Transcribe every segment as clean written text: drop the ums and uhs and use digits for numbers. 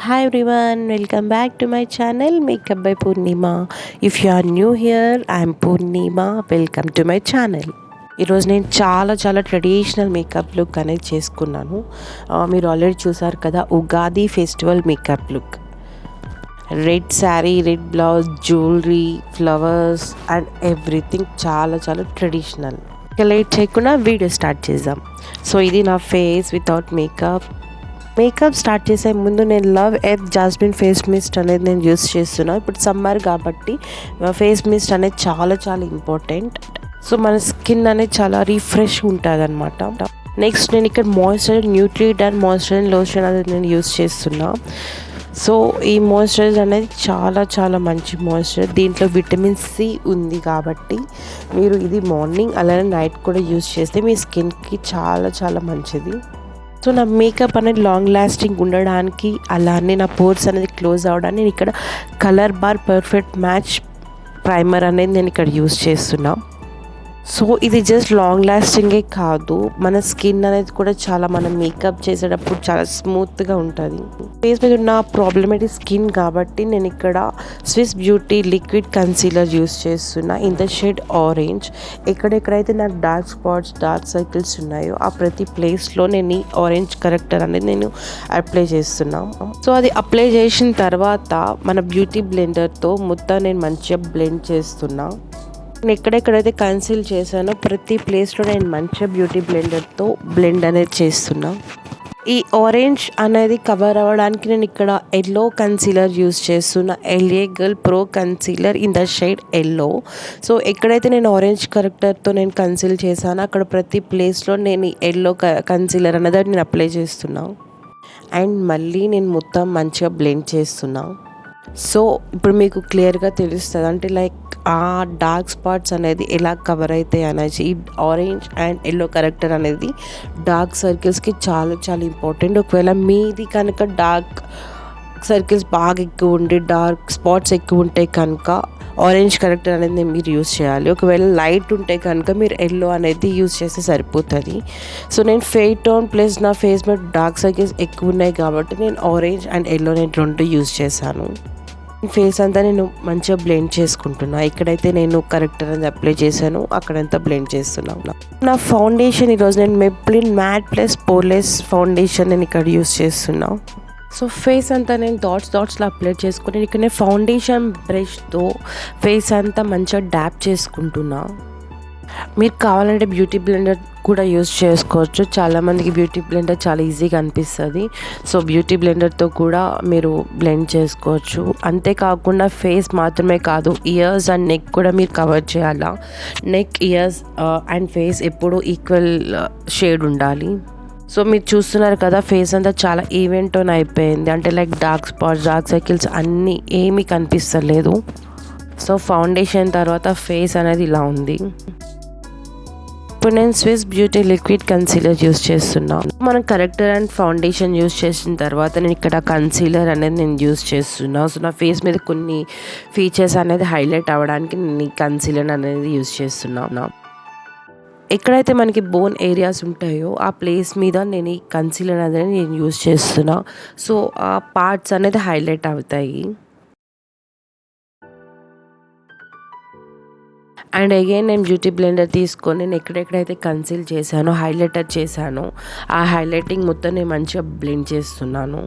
Hi everyone, welcome back to my channel Makeup by Purnima. If you are new here, I am Purnima. Welcome to my channel. ఈరోజు నేను చాలా traditional makeup look అనేది చేసుకున్నాను. మీరు already చూసారు కదా, Ugadi festival makeup look. Red sari, red blouse, jewellery, flowers and everything చాలా traditional. ఇక లేట్ చేయకుండా వీడియో స్టార్ట్ చేద్దాం. సో ఇది నా ఫేస్ వితౌట్ మేకప్ స్టార్ట్ చేసే ముందు నేను Love Earth jasmine face mist అనేది నేను యూస్ చేస్తున్నాను. ఇప్పుడు సమ్మర్ కాబట్టి ఫేస్ మిస్ట్ అనేది చాలా ఇంపార్టెంట్. సో మన స్కిన్ అనేది చాలా రిఫ్రెష్ ఉంటుంది అనమాట. నెక్స్ట్ నేను ఇక్కడ మాయిశ్చరైజర్ న్యూట్రిట్ అండ్ మాయిశ్చరైజింగ్ లోషన్ అనేది నేను యూస్ చేస్తున్నా. సో ఈ మాయిశ్చరైజర్ అనేది చాలా మంచి మాయిశ్చరైజర్. దీంట్లో విటమిన్ సి ఉంది కాబట్టి మీరు ఇది మార్నింగ్ అలానే నైట్ కూడా యూస్ చేస్తే మీ స్కిన్కి చాలా మంచిది. సో నా మేకప్ అనేది లాంగ్ లాస్టింగ్ ఉండడానికి, అలానే నా పోర్స్ అనేది క్లోజ్ అవ్వడానికి నేను ఇక్కడ colour bar perfect match primer అనేది నేను ఇక్కడ యూస్ చేస్తున్నా. సో ఇది జస్ట్ లాంగ్ లాస్టింగే కాదు, మన స్కిన్ అనేది కూడా మనం మేకప్ చేసేటప్పుడు చాలా స్మూత్గా ఉంటుంది. ఫేస్ మీద ఉన్న ప్రాబ్లమేటిక్ స్కిన్ కాబట్టి నేను ఇక్కడ Swiss beauty liquid concealer use చేస్తున్నా ఇన్ ద షేడ్ ఆరెంజ్. ఎక్కడెక్కడైతే నాకు డార్క్ స్పాట్స్, డార్క్ సర్కిల్స్ ఉన్నాయో ఆ ప్రతి ప్లేస్లో నేను ఈ ఆరెంజ్ కరెక్టర్ అనేది నేను అప్లై చేస్తున్నా. సో అది అప్లై చేసిన తర్వాత మన బ్యూటీ బ్లెండర్తో మొత్తం నేను మంచిగా బ్లెండ్ చేస్తున్నా. నేను ఎక్కడెక్కడైతే కన్సీల్ చేశానో ప్రతి ప్లేస్లో నేను మంచిగా బ్యూటీ బ్లెండర్తో బ్లెండ్ అనేది చేస్తున్నా. ఈ ఆరెంజ్ అనేది కవర్ అవ్వడానికి నేను ఇక్కడ ఎల్లో కన్సీలర్ యూస్ చేస్తున్నా. LA Girl Pro concealer in the shade yellow. So ఎక్కడైతే నేను ఆరెంజ్ కరెక్టర్తో నేను కన్సీల్ చేశానో అక్కడ ప్రతి ప్లేస్లో నేను ఎల్లో కన్సీలర్ అనేది నేను అప్లై చేస్తున్నా. అండ్ మళ్ళీ నేను మొత్తం మంచిగా బ్లెండ్ చేస్తున్నా. సో ఇప్పుడు మీకు క్లియర్గా తెలుస్తుంది, అంటే లైక్ ఆ డార్క్ స్పాట్స్ అనేది ఎలా కవర్ అవుతాయి అనేసి. ఈ ఆరెంజ్ అండ్ ఎల్లో కరెక్టర్ అనేది డార్క్ సర్కిల్స్కి చాలా ఇంపార్టెంట్. ఒకవేళ మీది కనుక డార్క్ సర్కిల్స్ బాగా ఎక్కువ ఉండి డార్క్ స్పాట్స్ ఎక్కువ ఉంటే కనుక ఆరెంజ్ కరెక్టర్ అనేది మీరు యూస్ చేయాలి. ఒకవేళ లైట్ ఉంటే కనుక మీరు ఎల్లో అనేది యూస్ చేస్తే సరిపోతుంది. సో నేను ఫెయిర్ టోన్ ప్లస్ నా ఫేస్ మీద డార్క్ సర్కిల్స్ ఎక్కువ ఉన్నాయి కాబట్టి నేను ఆరెంజ్ అండ్ ఎల్లో నేను రెండు యూస్ చేశాను. ఫేస్ అంతా నేను మంచిగా బ్లెండ్ చేసుకుంటున్నా. ఎక్కడైతే నేను కరెక్టర్ అనేది అప్లై చేశాను అక్కడంతా బ్లెండ్ చేస్తున్నాను. నా ఫౌండేషన్ ఈరోజు నేను Maybelline mat plus poreless foundation నేను ఇక్కడ యూస్ చేస్తున్నా. సో ఫేస్ అంతా నేను డాట్స్లో అప్లై చేసుకుని ఇక్కడ నేను ఫౌండేషన్ బ్రష్తో ఫేస్ అంతా మంచిగా డ్యాప్ చేసుకుంటున్నా. మీరు కావాలంటే బ్యూటీ బ్లెండర్ కూడా యూస్ చేసుకోవచ్చు. చాలామందికి బ్యూటీ బ్లెండర్ చాలా ఈజీగా అనిపిస్తుంది. సో బ్యూటీ బ్లెండర్తో కూడా మీరు బ్లెండ్ చేసుకోవచ్చు. అంతేకాకుండా ఫేస్ మాత్రమే కాదు, ఇయర్స్ అండ్ నెక్ కూడా మీరు కవర్ చేయాలా. నెక్, ఇయర్స్ అండ్ ఫేస్ ఎప్పుడూ ఈక్వల్ షేడ్ ఉండాలి. సో మీరు చూస్తున్నారు కదా, ఫేస్ అంతా చాలా ఈవెన్ టోన్ అయిపోయింది. అంటే like dark spots, dark circles అన్నీ ఏమీ కనిపిస్తలేదు. సో ఫౌండేషన్ తర్వాత ఫేస్ అనేది ఇలా ఉంది. ఇప్పుడు నేను Swiss beauty liquid concealer use చేస్తున్నా. మనం కరెక్టర్ అండ్ ఫౌండేషన్ యూస్ చేసిన తర్వాత నేను ఇక్కడ కన్సీలర్ అనేది నేను యూస్ చేస్తున్నా. సో నా ఫేస్ మీద కొన్ని ఫీచర్స్ అనేది హైలైట్ అవ్వడానికి నేను ఈ కన్సీలర్ అనేది యూస్ చేస్తున్నా. ఎక్కడైతే మనకి బోన్ ఏరియాస్ ఉంటాయో ఆ ప్లేస్ మీద నేను ఈ కన్సీలర్ అనేది నేను యూస్ చేస్తున్నా. సో ఆ పార్ట్స్ అనేది హైలైట్ అవుతాయి. అండ్ అగైన్ నేను బ్యూటీ బ్లెండర్ తీసుకొని నేను ఎక్కడెక్కడైతే కన్సీల్ చేశానో, హైలైటర్ చేశానో ఆ హైలైటింగ్ మొత్తం నేను మంచిగా బ్లెండ్ చేస్తున్నాను.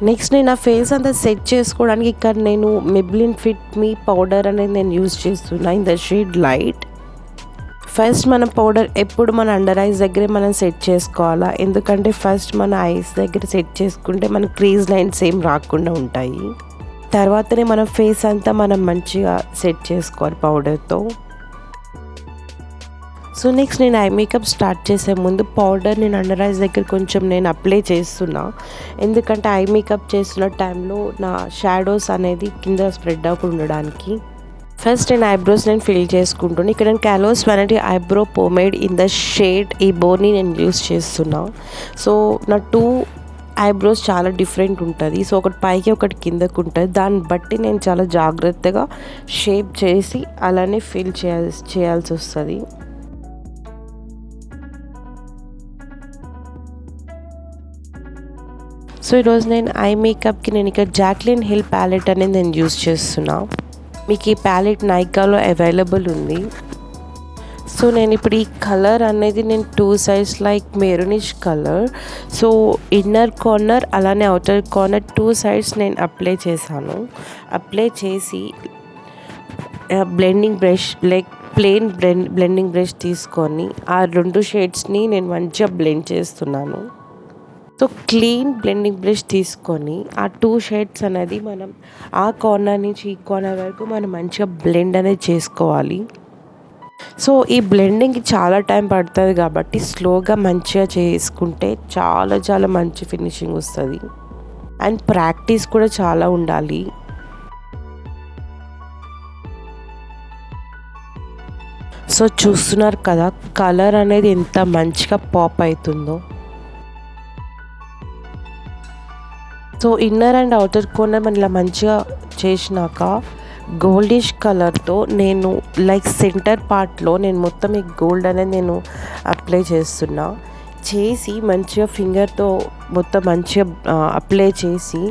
నెక్స్ట్ నేను నా ఫేస్ అంతా సెట్ చేసుకోవడానికి ఇక్కడ నేను మెబ్లిన్ ఫిట్ మీ పౌడర్ అనేది నేను యూజ్ చేస్తున్నా in the shade light. First మన పౌడర్ ఎప్పుడు మన అండర్ ఐస్ దగ్గరే మనం సెట్ చేసుకోవాలా, ఎందుకంటే ఫస్ట్ మన ఐస్ దగ్గర సెట్ చేసుకుంటే మన క్రీజ్ లైన్స్ ఏం రాకుండా ఉంటాయి. తర్వాతనే మన ఫేస్ అంతా మనం మంచిగా సెట్ చేసుకోవాలి పౌడర్తో. సో నెక్స్ట్ నేను ఐ మేకప్ స్టార్ట్ చేసే ముందు పౌడర్ నేను అండర్ ఐస్ దగ్గర కొంచెం నేను అప్లై చేస్తున్నా. ఎందుకంటే ఐ మేకప్ చేస్తున్న టైంలో నా షాడోస్ అనేది కింద స్ప్రెడ్ అవ్వకుండా ఉండడానికి. ఫస్ట్ నేను ఐబ్రోస్ నేను ఫిల్ చేసుకుంటున్నాను. ఇక్కడ నేను క్యాలోస్ vanity eyebrow pomade in the shade ఈ బోర్ని నేను యూస్ చేస్తున్నా. సో నా 2 ఐబ్రోస్ చాలా డిఫరెంట్ ఉంటుంది. సో ఒకటి పైకి ఒకటి కిందకు ఉంటుంది. దాన్ని బట్టి నేను చాలా జాగ్రత్తగా షేప్ చేసి అలానే ఫిల్ చేయాల్సి వస్తుంది. సో ఈరోజు నేను ఐ మేకప్కి నేను ఇక్కడ జాక్లిన్ హిల్ ప్యాలెట్ అనేది నేను యూస్ చేస్తున్నా. మీకు ఈ ప్యాలెట్ నైకాలో అవైలబుల్ ఉంది. సో నేను ఇప్పుడు ఈ కలర్ అనేది నేను 2 sides like maroonish colour, so inner corner అలానే అవుటర్ కార్నర్ 2 సైడ్స్ నేను అప్లై చేశాను. అప్లై చేసి blending brush like plain blending brush తీసుకొని ఆ 2 షేడ్స్ని నేను మంచిగా బ్లెండ్ చేస్తున్నాను. సో క్లీన్ బ్లెండింగ్ బ్రష్ తీసుకొని ఆ 2 షేడ్స్ అనేది మనం ఆ కార్నర్ నుంచి ఈ కార్నర్ వరకు మనం మంచిగా బ్లెండ్ అనేది చేసుకోవాలి. సో ఈ బ్లెండింగ్కి చాలా టైం పడుతుంది కాబట్టి స్లోగా మంచిగా చేసుకుంటే చాలా చాలా మంచి ఫినిషింగ్ వస్తుంది. అండ్ ప్రాక్టీస్ కూడా చాలా ఉండాలి. సో చూస్తున్నారు కదా కలర్ అనేది ఎంత మంచిగా పాప్ అవుతుందో. So inner and outer corner మనం ఇలా మంచిగా చేసినాక గోల్డిష్ కలర్తో నేను లైక్ సెంటర్ పార్ట్లో నేను మొత్తం ఈ గోల్డ్ అనేది నేను అప్లై చేసి మంచిగా ఫింగర్తో మొత్తం మంచిగా అప్లై చేసి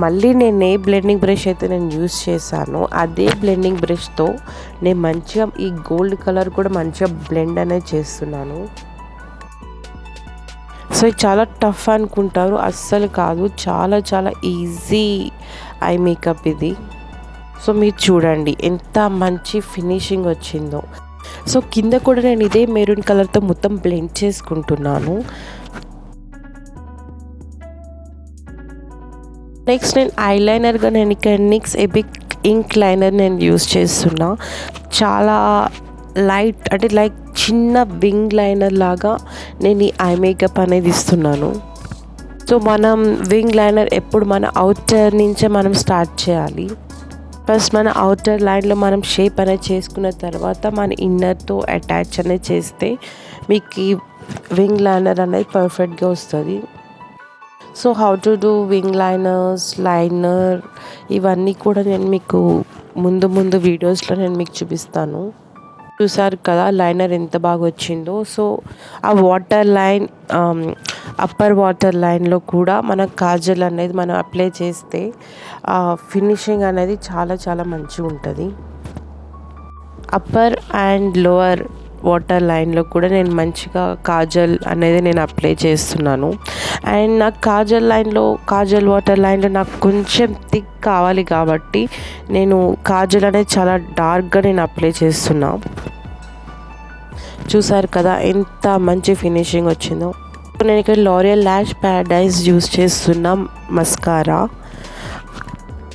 మళ్ళీ నేను ఏ బ్లెండింగ్ బ్రష్ అయితే నేను యూస్ చేశానో అదే బ్లెండింగ్ బ్రష్తో నేను మంచిగా ఈ గోల్డ్ కలర్ కూడా మంచిగా బ్లెండ్ అనేది చేస్తున్నాను. సో ఇది చాలా టఫ్ అనుకుంటారు, అస్సలు కాదు, చాలా చాలా ఈజీ ఐ మేకప్ ఇది. సో మీరు చూడండి ఎంత మంచి ఫినిషింగ్ వచ్చిందో. సో కింద కూడా నేను ఇదే మెరూన్ కలర్తో మొత్తం బ్లెండ్ చేసుకుంటున్నాను. నెక్స్ట్ నేను ఐలైనర్గా నేను ఇక్కడ NYX ఎపిక్ ఇంక్ లైనర్ నేను యూస్ చేస్తున్నా. చాలా లైట్ అంటే లైక్ చిన్న వింగ్ లైనర్ లాగా నేను ఈ ఐ మేకప్ అనేది ఇస్తున్నాను. సో మనం వింగ్ లైనర్ ఎప్పుడు మన అవుటర్ నుంచే మనం స్టార్ట్ చేయాలి. ఫస్ట్ మన అవుటర్ లైన్లో మనం షేప్ అనేది చేసుకున్న తర్వాత మన ఇన్నర్తో అటాచ్ అనేది చేస్తే మీకు ఈ వింగ్ లైనర్ అనేది పర్ఫెక్ట్గా వస్తుంది. So how to do wing liner ఇవన్నీ కూడా నేను మీకు ముందు వీడియోస్లో నేను మీకు చూపిస్తాను. చూసారు కదా లైనర్ ఎంత బాగా వచ్చిందో. సో ఆ వాటర్ లైన్ అప్పర్ వాటర్ లైన్లో కూడా మన కాజల్ అనేది మనం అప్లై చేస్తే ఫినిషింగ్ అనేది చాలా చాలా మంచిగా ఉంటుంది. అప్పర్ అండ్ లోవర్ వాటర్ లైన్లో కూడా నేను మంచిగా కాజల్ అనేది నేను అప్లై చేస్తున్నాను. అండ్ నాకు కాజల్ వాటర్ లైన్లో నాకు కొంచెం థిక్ కావాలి కాబట్టి నేను కాజల్ అనేది చాలా డార్క్గా నేను అప్లై చేస్తున్నా. చూసారు కదా ఎంత మంచి ఫినిషింగ్ వచ్చిందో. నేను ఇక్కడ లోరియల్ ల్యాష్ ప్యారడైజ్ యూస్ చేస్తున్నా మస్కారా.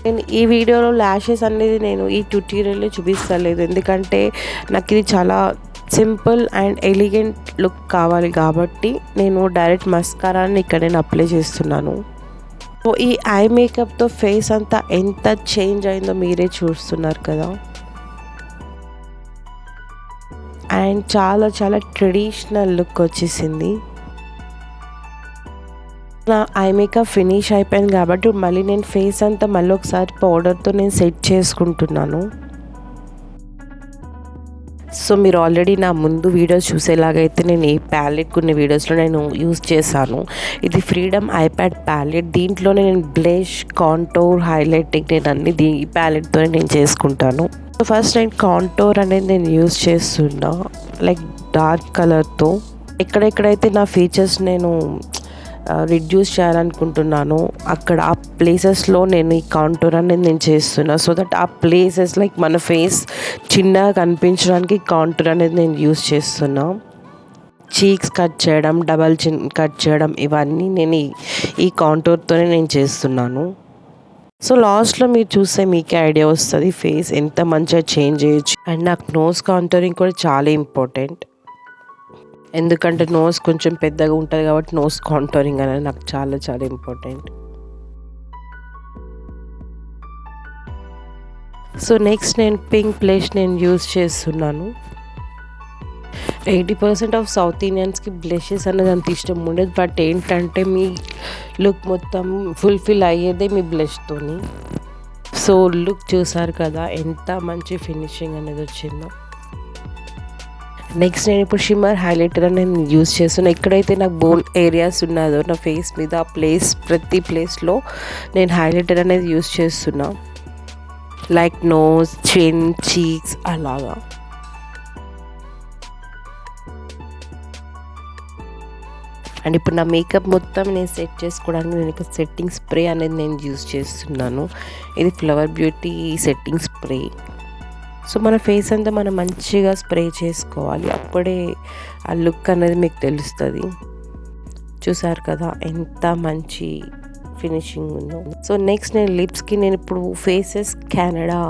నేను ఈ వీడియోలో ల్యాషెస్ అనేది నేను ఈ ట్యూటోరియల్లో చూపిస్తలేదు, ఎందుకంటే నాకు ఇది చాలా సింపుల్ అండ్ ఎలిగెంట్ లుక్ కావాలి కాబట్టి నేను డైరెక్ట్ మస్కారాని ఇక్కడ నేను అప్లై చేస్తున్నాను. సో ఈ ఐ మేకప్తో ఫేస్ అంతా ఎంత చేంజ్ అయిందో మీరే చూస్తున్నారు కదా. అండ్ చాలా చాలా ట్రెడిషనల్ లుక్ వచ్చేసింది. నా ఐ మేకప్ ఫినిష్ అయిపోయింది కాబట్టి మళ్ళీ నేను ఫేస్ అంతా మళ్ళీ ఒకసారి పౌడర్తో నేను సెట్ చేసుకుంటున్నాను. సో మీరు ఆల్రెడీ నా ముందు వీడియోస్ చూసేలాగైతే నేను ఈ ప్యాలెట్ కొన్ని వీడియోస్లో నేను యూస్ చేశాను. ఇది ఫ్రీడమ్ ఐప్యాడ్ ప్యాలెట్. దీంట్లోనే నేను బ్లష్, కాంటోర్, హైలైటింగ్ నేను అన్ని ఈ ప్యాలెట్తోనే నేను చేసుకుంటాను. సో ఫస్ట్ నేను కాంటోర్ అనేది నేను యూస్ చేస్తున్నా లైక్ డార్క్ కలర్తో. ఎక్కడెక్కడైతే నా ఫీచర్స్ నేను రిడ్యూస్ చేయాలనుకుంటున్నాను అక్కడ ఆ ప్లేసెస్లో నేను ఈ కాంటూర్ అనేది నేను చేస్తున్నా. సో దట్ ఆ ప్లేసెస్ లైక్ మన ఫేస్ చిన్నగా కనిపించడానికి కాంటూర్ అనేది నేను యూస్ చేస్తున్నా. చీక్స్ కట్ చేయడం, డబల్ చిన్ కట్ చేయడం ఇవన్నీ నేను ఈ కాంటూర్తోనే నేను చేస్తున్నాను. సో లాస్ట్లో మీరు చూస్తే మీకే ఐడియా వస్తుంది ఫేస్ ఎంత మంచిగా చేంజ్ చేయొచ్చు. అండ్ నాకు నోస్ కాంటూరింగ్ కూడా చాలా ఇంపార్టెంట్, ఎందుకంటే నోస్ కొంచెం పెద్దగా ఉంటుంది కాబట్టి నోస్ కాంటూరింగ్ అనేది నాకు చాలా చాలా ఇంపార్టెంట్. సో నెక్స్ట్ నేను పింక్ బ్లష్ నేను యూస్ చేస్తున్నాను. 80% ఆఫ్ సౌత్ ఇండియన్స్కి బ్లషెస్ అనేది అంత ఇష్టం ఉండదు. బట్ ఏంటంటే మీ లుక్ మొత్తం ఫుల్ఫిల్ అయ్యేదే మీ బ్లష్తోని. సో లుక్ చూసారు కదా ఎంత మంచి ఫినిషింగ్ అనేది వచ్చిందో. నెక్స్ట్ నేను ఇప్పుడు షిమ్మర్ హైలైటర్ అని నేను యూస్ చేస్తున్నా. ఎక్కడైతే నాకు బోన్ ఏరియాస్ ఉన్నదో నా ఫేస్ మీద ఆ ప్రతి ప్లేస్లో నేను హైలైటర్ అనేది యూస్ చేస్తున్నా. లైక్ నోస్, చిన్, చీక్స్ అలాగా. అండ్ ఇప్పుడు నా మేకప్ మొత్తం నేను సెట్ చేసుకోవడానికి నేను ఒక సెట్టింగ్ స్ప్రే అనేది నేను యూస్ చేస్తున్నాను. ఇది flower beauty setting spray. So మన ఫేస్ అంతా మనం మంచిగా స్ప్రే చేసుకోవాలి, అప్పుడే ఆ లుక్ అనేది మీకు తెలుస్తుంది. చూసారు కదా ఎంత మంచి ఫినిషింగ్ ఉందో. సో నెక్స్ట్ నేను లిప్స్కి నేను ఇప్పుడు ఫేసెస్ కెనడా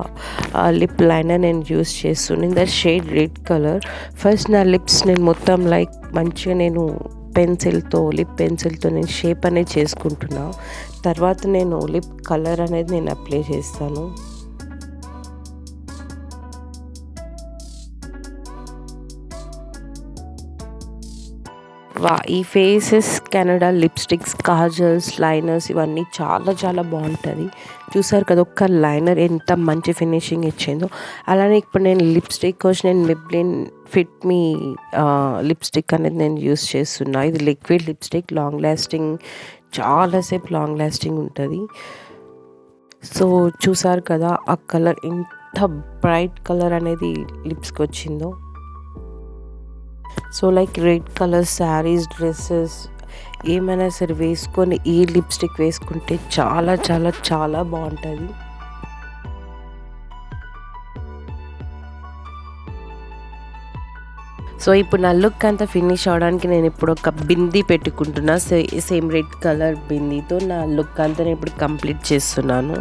లిప్ లైనర్ నేను యూస్ చేస్తున్నాను. In the shade red colour. First నా లిప్స్ నేను మొత్తం లైక్ మంచిగా నేను లిప్ పెన్సిల్తో నేను షేప్ అనేది చేసుకుంటున్నా. తర్వాత నేను లిప్ కలర్ అనేది నేను అప్లై చేస్తాను. ఈ faces Canada lipsticks, kajals, liners ఇవన్నీ చాలా చాలా బాగుంటుంది. చూసారు కదా ఒక్క లైనర్ ఎంత మంచి ఫినిషింగ్ ఇచ్చిందో. అలానే ఇప్పుడు నేను లిప్స్టిక్ వచ్చి నేను మెబ్లిన్ ఫిట్ మీ లిప్స్టిక్ అనేది నేను యూస్ చేస్తున్నా. ఇది లిక్విడ్ లిప్స్టిక్, లాంగ్ లాస్టింగ్, చాలాసేపు లాంగ్ లాస్టింగ్ ఉంటుంది. సో చూసారు కదా ఆ కలర్ ఎంత బ్రైట్ కలర్ అనేది లిప్స్కి వచ్చిందో. So like red colour saris, dresses ఏమైనా సరే వేసుకొని ఈ లిప్స్టిక్ వేసుకుంటే చాలా చాలా చాలా బాగుంటుంది. సో ఇప్పుడు నా లుక్ అంతా ఫినిష్ అవడానికి నేను ఇప్పుడు ఒక బిందీ పెట్టుకుంటున్నా. సేమ్ రెడ్ కలర్ బిందీతో నా లుక్ అంతా నేను ఇప్పుడు కంప్లీట్ చేస్తున్నాను.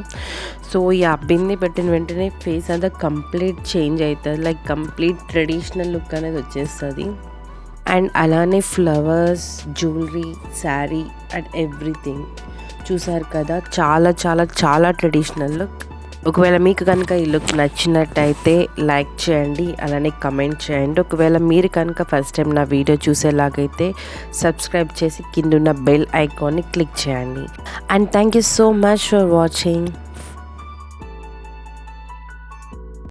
సో ఈ బిందీ పెట్టిన వెంటనే ఫేస్ అంతా కంప్లీట్ చేంజ్ అవుతుంది, లైక్ కంప్లీట్ ట్రెడిషనల్ లుక్ అనేది వచ్చేస్తుంది. అండ్ అలానే flowers, jewellery, sari and everything. చూసారు కదా చాలా చాలా చాలా ట్రెడిషనల్ లుక్. ఒకవేళ మీకు కనుక ఈ లుక్ నచ్చినట్టయితే లైక్ చేయండి, అలానే కమెంట్ చేయండి. ఒకవేళ మీరు కనుక ఫస్ట్ టైం నా వీడియో చూసేలాగైతే సబ్స్క్రైబ్ చేసి కింద ఉన్న బెల్ ఐకాన్ని క్లిక్ చేయండి. And thank you so much for watching.